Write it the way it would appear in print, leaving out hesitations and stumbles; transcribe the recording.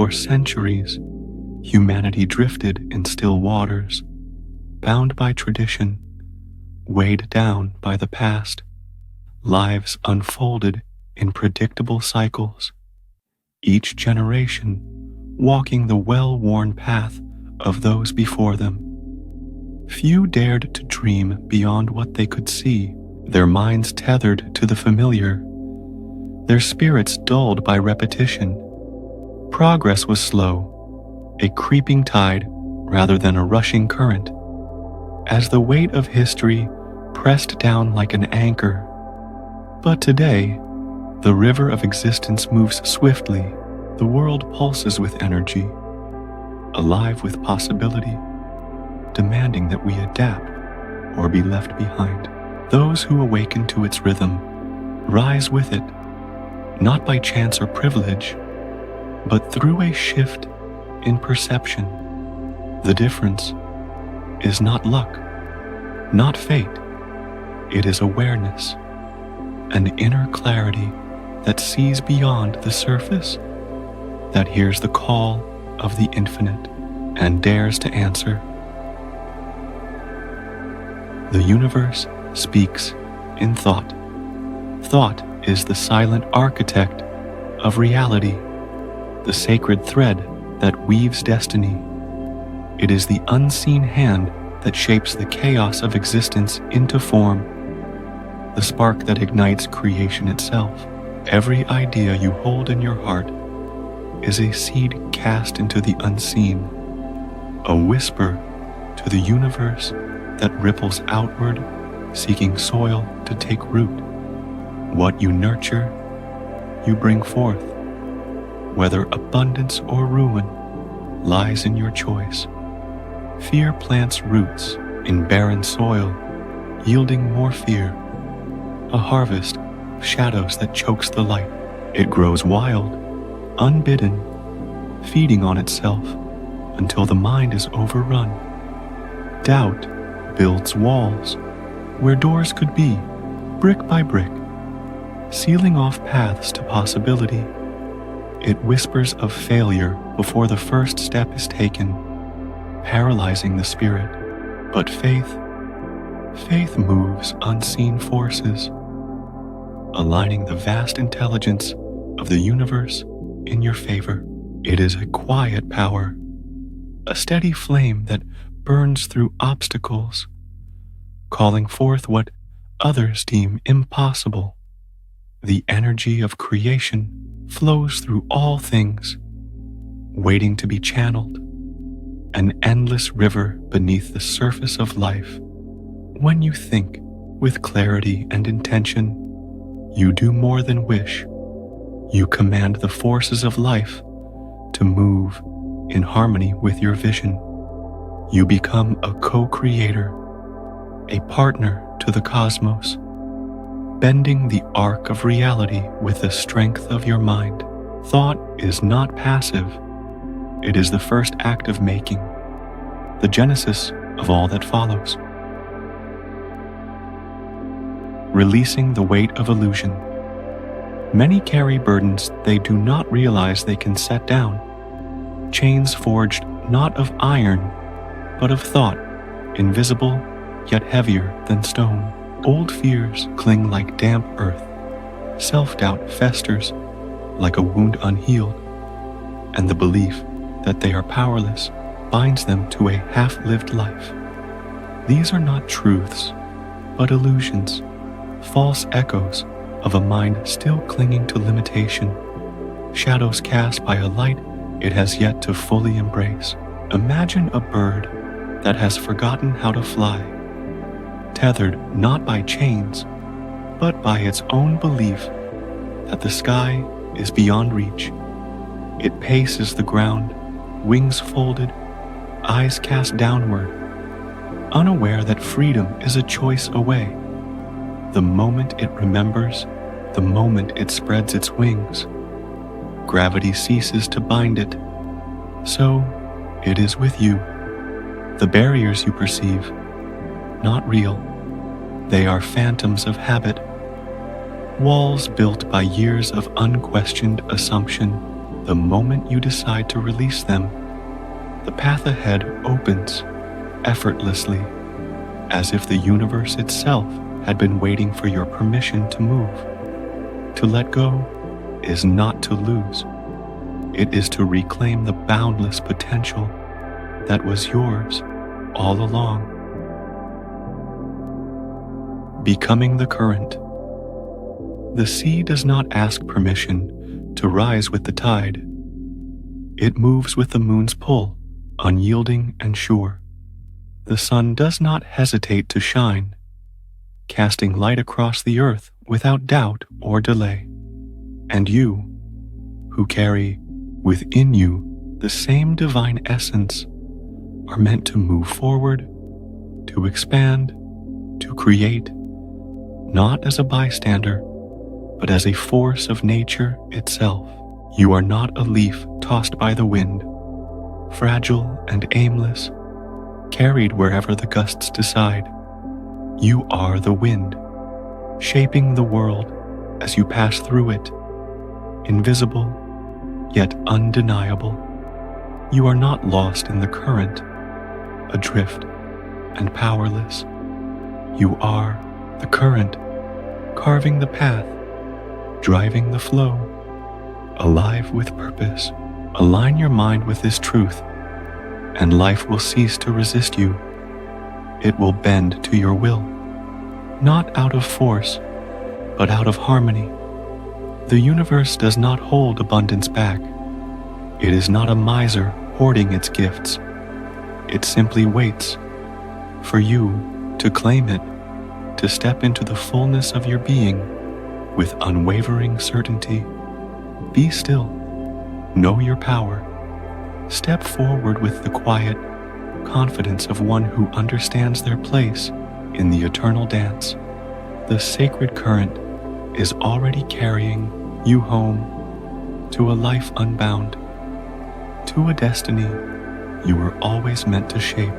For centuries, humanity drifted in still waters, bound by tradition, weighed down by the past. Lives unfolded in predictable cycles, each generation walking the well-worn path of those before them. Few dared to dream beyond what they could see, their minds tethered to the familiar, their spirits dulled by repetition. Progress was slow, a creeping tide rather than a rushing current, as the weight of history pressed down like an anchor. But today, the river of existence moves swiftly. The world pulses with energy, alive with possibility, demanding that we adapt or be left behind. Those who awaken to its rhythm rise with it, not by chance or privilege, but through a shift in perception. The difference is not luck, not fate. It is awareness, an inner clarity that sees beyond the surface, that hears the call of the infinite and dares to answer. The universe speaks in thought. Thought is the silent architect of reality, the sacred thread that weaves destiny. It is the unseen hand that shapes the chaos of existence into form, the spark that ignites creation itself. Every idea you hold in your heart is a seed cast into the unseen, a whisper to the universe that ripples outward, seeking soil to take root. What you nurture, you bring forth. Whether abundance or ruin lies in your choice. Fear plants roots in barren soil, yielding more fear, a harvest of shadows that chokes the light. It grows wild, unbidden, feeding on itself until the mind is overrun. Doubt builds walls where doors could be, brick by brick, sealing off paths to possibility. It whispers of failure before the first step is taken, paralyzing the spirit. But faith moves unseen forces, aligning the vast intelligence of the universe in your favor. It is a quiet power, a steady flame that burns through obstacles, calling forth what others deem impossible. The energy of creation flows through all things, waiting to be channeled, an endless river beneath the surface of life. When you think with clarity and intention, you do more than wish. You command the forces of life to move in harmony with your vision. You become a co-creator, a partner to the cosmos, bending the arc of reality with the strength of your mind. Thought is not passive. It is the first act of making, the genesis of all that follows. Releasing the weight of illusion. Many carry burdens they do not realize they can set down. Chains forged not of iron, but of thought, invisible yet heavier than stone. Old fears cling like damp earth. Self-doubt festers like a wound unhealed, and the belief that they are powerless binds them to a half-lived life. These are not truths, but illusions, false echoes of a mind still clinging to limitation, shadows cast by a light it has yet to fully embrace. Imagine a bird that has forgotten how to fly, tethered not by chains, but by its own belief that the sky is beyond reach. It paces the ground, wings folded, eyes cast downward, unaware that freedom is a choice away. The moment it remembers, the moment it spreads its wings, gravity ceases to bind it. So it is with you. The barriers you perceive, not real. They are phantoms of habit, walls built by years of unquestioned assumption. The moment you decide to release them, the path ahead opens effortlessly, as if the universe itself had been waiting for your permission to move. To let go is not to lose. It is to reclaim the boundless potential that was yours all along. Becoming the current. The sea does not ask permission to rise with the tide. It moves with the moon's pull, unyielding and sure. The sun does not hesitate to shine, casting light across the earth without doubt or delay. And you, who carry within you the same divine essence, are meant to move forward, to expand, to create, not as a bystander, but as a force of nature itself. You are not a leaf tossed by the wind, fragile and aimless, carried wherever the gusts decide. You are the wind, shaping the world as you pass through it, invisible yet undeniable. You are not lost in the current, adrift and powerless. You are the current, carving the path, driving the flow, alive with purpose. Align your mind with this truth, and life will cease to resist you. It will bend to your will, not out of force, but out of harmony. The universe does not hold abundance back. It is not a miser hoarding its gifts. It simply waits for you to claim it, to step into the fullness of your being with unwavering certainty. Be still. Know your power. Step forward with the quiet confidence of one who understands their place in the eternal dance. The sacred current is already carrying you home to a life unbound, to a destiny you were always meant to shape.